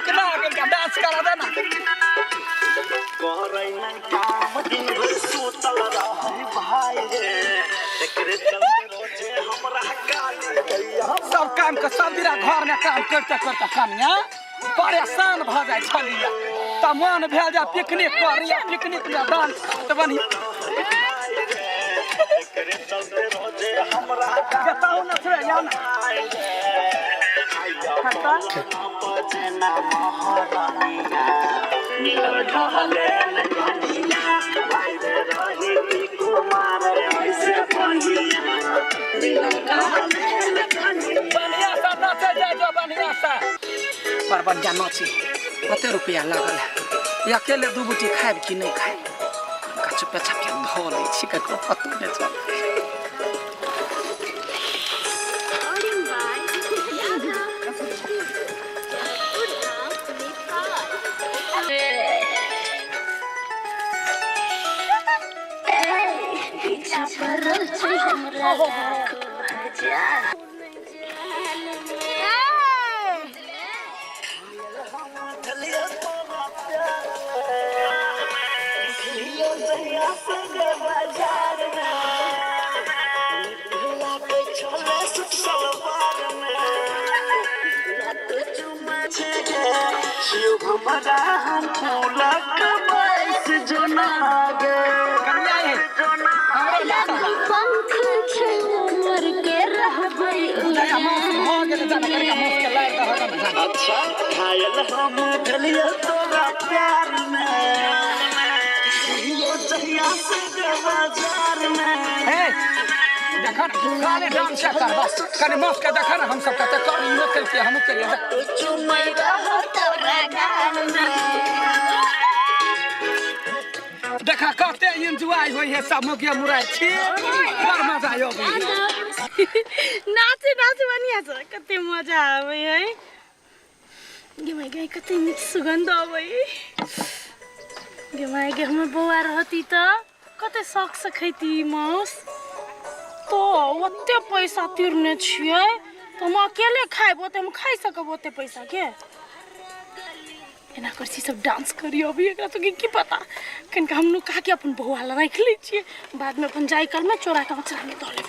कितना आगे का डांस करा देना कोरई नहीं काम दिन भर सुतल रही भाई रे एकरे चलते रोजे हमरा गाली दैया सब काम के सब दिन घर में काम करते करते कनिया परेशान भ जाय छलिया त मन भेल जा पिकनिक करिया पिकनिक में डांस त बनी एकरे चलते रोजे हमरा बताओ न रे यार पजना महारानिया नील ढहले लगनिया भाई रे रही कुमार ऐसे पहिया नील ढहले लगनिया बढ़िया सा नाचे जा जो बढ़िया सा पर बढ़िया नाची कते रुपया लागल है अकेले दू बुटी खाइब कि नहीं खाइब कछु पेचा के धो लै छी ककरो पतो नहीं चल हमरा हम फूलक बैस जोनागे कन्या है हमरा पंख छे उमर के रहबै उदया मास हो गेल जाने करके मास के लाग रहल न अच्छा घायल हम भेलिए तोरा प्यार में यो जहिया से बाजार में हे देखन खाली डांस कर बस कने मास के देखन हम सब कते कर इहो करके हम करिए चुमै रह तोरा गाल में देखा कते एंजॉय होय है सब मोगे मुराय छी बड़ मजा आयो नाचे नाचे बढ़िया छ कते मजा आवे है गे माय गे कते नीक सुगंध आवे गे माय गे हमर बौआ रहती त कते शौक से खैती मांस तो ओते पैसा तिरने छियै तो हम अकेले खाइब ओते हम खाइ सकब ओते पैसा के एना करसी सब डांस करियो अभी एकरा तो की पता कन हम नु का के अपन बौआ ला राख लै छियै बाद में अपन जाय काल में चोरा के अचरा में धो लेब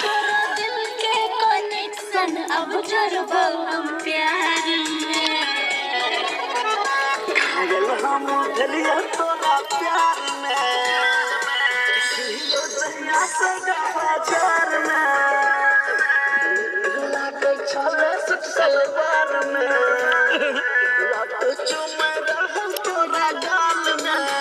तोरा दिल के कनेक्शन अब जोड़बो हम प्यार में घायल हम भेलिए तोरा प्यार में यो जहिया से बाजार में लागे चले सुख सलवार में